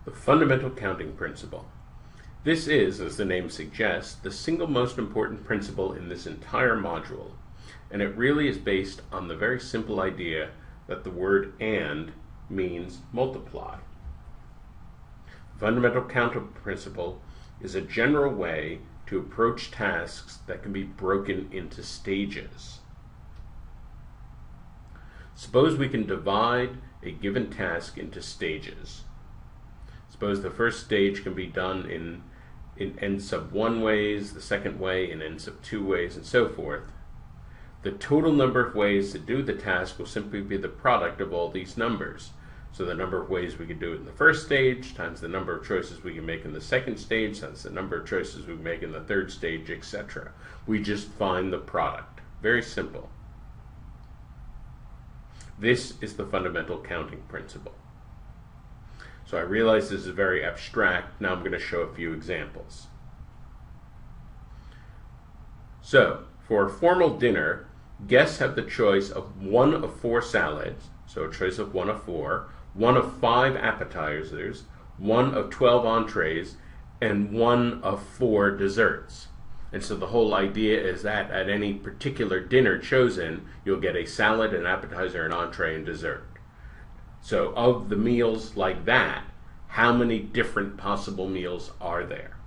The fundamental counting principle. This is, as the name suggests, the single most important principle in this entire module, and it really is based on the very simple idea that the word "and" means multiply. The fundamental counting principle is a general way to approach tasks that can be broken into stages. Suppose we can divide a given task into stages. Suppose the first stage can be done in n sub 1 ways, the second way in n sub 2 ways, and so forth. The total number of ways to do the task will simply be the product of all these numbers. So the number of ways we can do it in the first stage times the number of choices we can make in the second stage times the number of choices we make in the third stage, etc. We just find the product. Very simple. This is the fundamental counting principle. So I realize this is very abstract. Now I'm going to show a few examples. So, for a formal dinner, guests have the choice of one of 4 salads, so a choice of 1 of 4, 1 of 5 appetizers, 1 of 12 entrees, and 1 of 4 desserts. And so the whole idea is that at any particular dinner chosen, you'll get a salad, an appetizer, an entree, and dessert. So of the meals like that, how many different possible meals are there?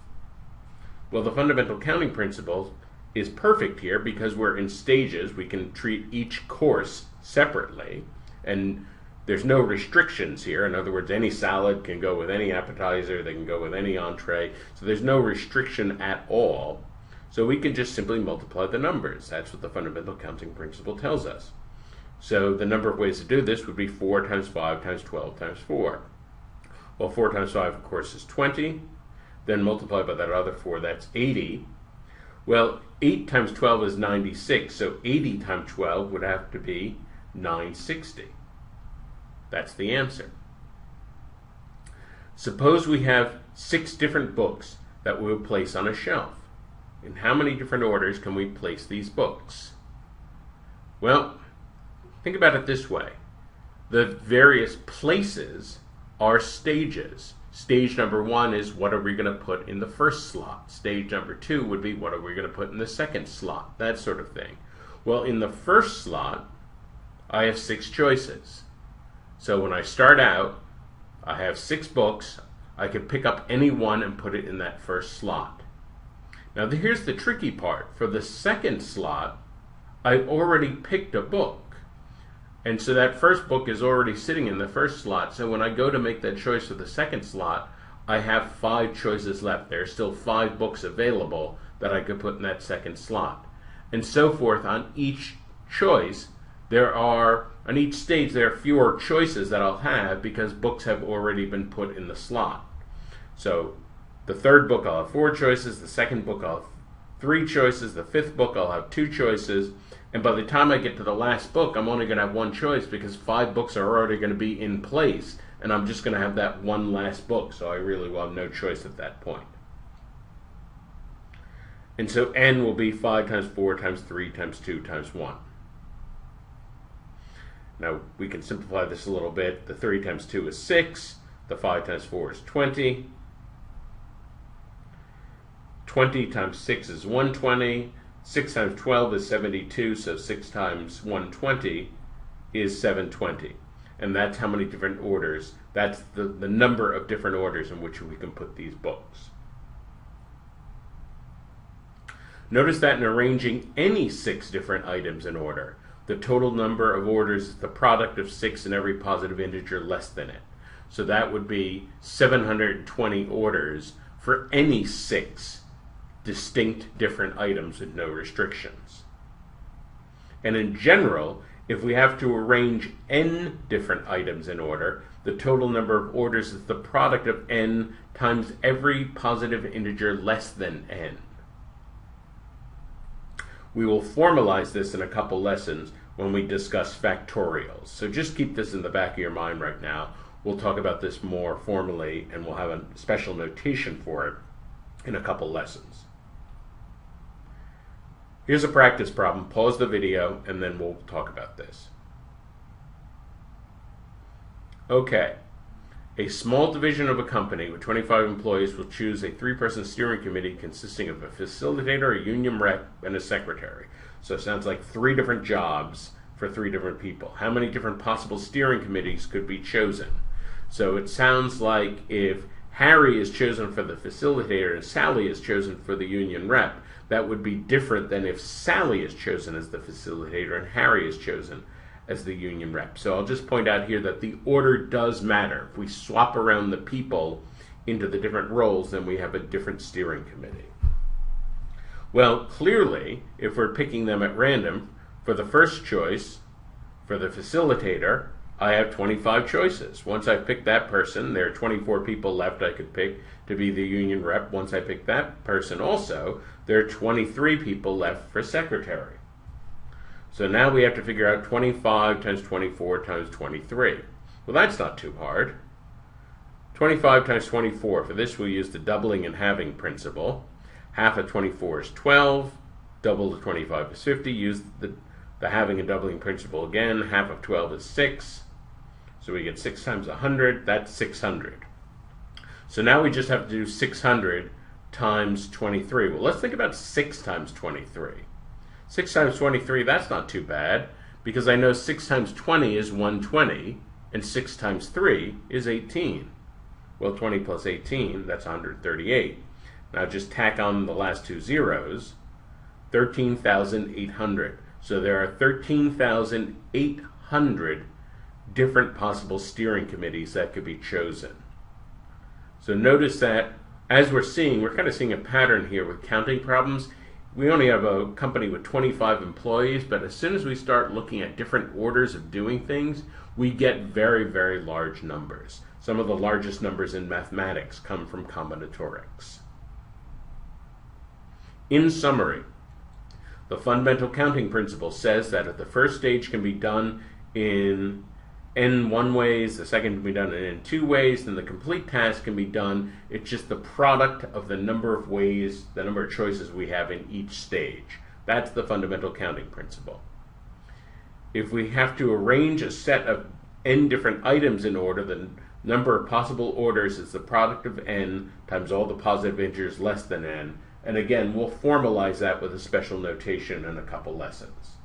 Well, the fundamental counting principle is perfect here because we're in stages. We can treat each course separately, and there's no restrictions here. In other words, any salad can go with any appetizer, they can go with any entree, so there's no restriction at all. So we can just simply multiply the numbers. That's what the fundamental counting principle tells us. So the number of ways to do this would be 4 times 5 times 12 times 4. Well, 4 times 5, of course, is 20. Then multiply by that other 4, that's 80. Well, 8 times 12 is 96, so 80 times 12 would have to be 960. That's the answer. Suppose we have 6 different books that we will place on a shelf. In how many different orders can we place these books? Well, think about it this way. The various places are stages. Stage number 1 is what are we going to put in the first slot. Stage number 2 would be what are we going to put in the second slot, that sort of thing. Well, in the first slot, I have 6 choices. So when I start out, I have 6 books. I could pick up any one and put it in that first slot. Now here's the tricky part. For the second slot, I've already picked a book. And so that first book is already sitting in the first slot. So when I go to make that choice for the second slot, I have 5 choices left. There are still 5 books available that I could put in that second slot. And so forth on each choice. On each stage, there are fewer choices that I'll have because books have already been put in the slot. So the third book I'll have 4 choices, the second book I'll have 3 choices, the 5th book I'll have 2 choices, and by the time I get to the last book, I'm only going to have 1 choice because 5 books are already going to be in place, and I'm just going to have that one last book, so I really will have no choice at that point. And so n will be 5 times 4 times 3 times 2 times 1. Now we can simplify this a little bit. The 3 times 2 is 6, the 5 times 4 is 20, 20 times 6 is 120, 6 times 12 is 72, so 6 times 120 is 720. And that's how many different orders, that's the number of different orders in which we can put these books. Notice that in arranging any 6 different items in order, the total number of orders is the product of 6 and every positive integer less than it. So that would be 720 orders for any 6 distinct different items with no restrictions. And in general, if we have to arrange n different items in order, the total number of orders is the product of n times every positive integer less than n. We will formalize this in a couple lessons when we discuss factorials. So just keep this in the back of your mind right now. We'll talk about this more formally, and we'll have a special notation for it in a couple lessons. Here's a practice problem. Pause the video, and then we'll talk about this. Okay. A small division of a company with 25 employees will choose a 3-person steering committee consisting of a facilitator, a union rep, and a secretary. So it sounds like 3 different jobs for 3 different people. How many different possible steering committees could be chosen? So it sounds like if Harry is chosen for the facilitator and Sally is chosen for the union rep, that would be different than if Sally is chosen as the facilitator and Harry is chosen as the union rep. So I'll just point out here that the order does matter. If we swap around the people into the different roles, then we have a different steering committee. Well, clearly, if we're picking them at random, for the first choice, for the facilitator, I have 25 choices. Once I pick that person, there are 24 people left I could pick to be the union rep. Once I pick that person also, there are 23 people left for secretary. So now we have to figure out 25 times 24 times 23. Well, that's not too hard. 25 times 24, for this we'll use the doubling and halving principle. Half of 24 is 12, double of 25 is 50, use the halving and doubling principle again. Half of 12 is 6, so we get 6 times 100, that's 600. So now we just have to do 600 times 23. Well, let's think about 6 times 23. 6 times 23, that's not too bad, because I know 6 times 20 is 120, and 6 times 3 is 18. Well, 20 plus 18, that's 138. Now just tack on the last 2 zeros, 13,800. So there are 13,800 different possible steering committees that could be chosen. So notice that, as we're kind of seeing a pattern here with counting problems. We only have a company with 25 employees, but as soon as we start looking at different orders of doing things, we get very, very large numbers. Some of the largest numbers in mathematics come from combinatorics. In summary, the fundamental counting principle says that if the first stage can be done in n one ways, the second can be done in n 2 ways, then the complete task can be done. It's just the product of the number of ways, the number of choices we have in each stage. That's the fundamental counting principle. If we have to arrange a set of n different items in order, the number of possible orders is the product of n times all the positive integers less than n. And again, we'll formalize that with a special notation in a couple lessons.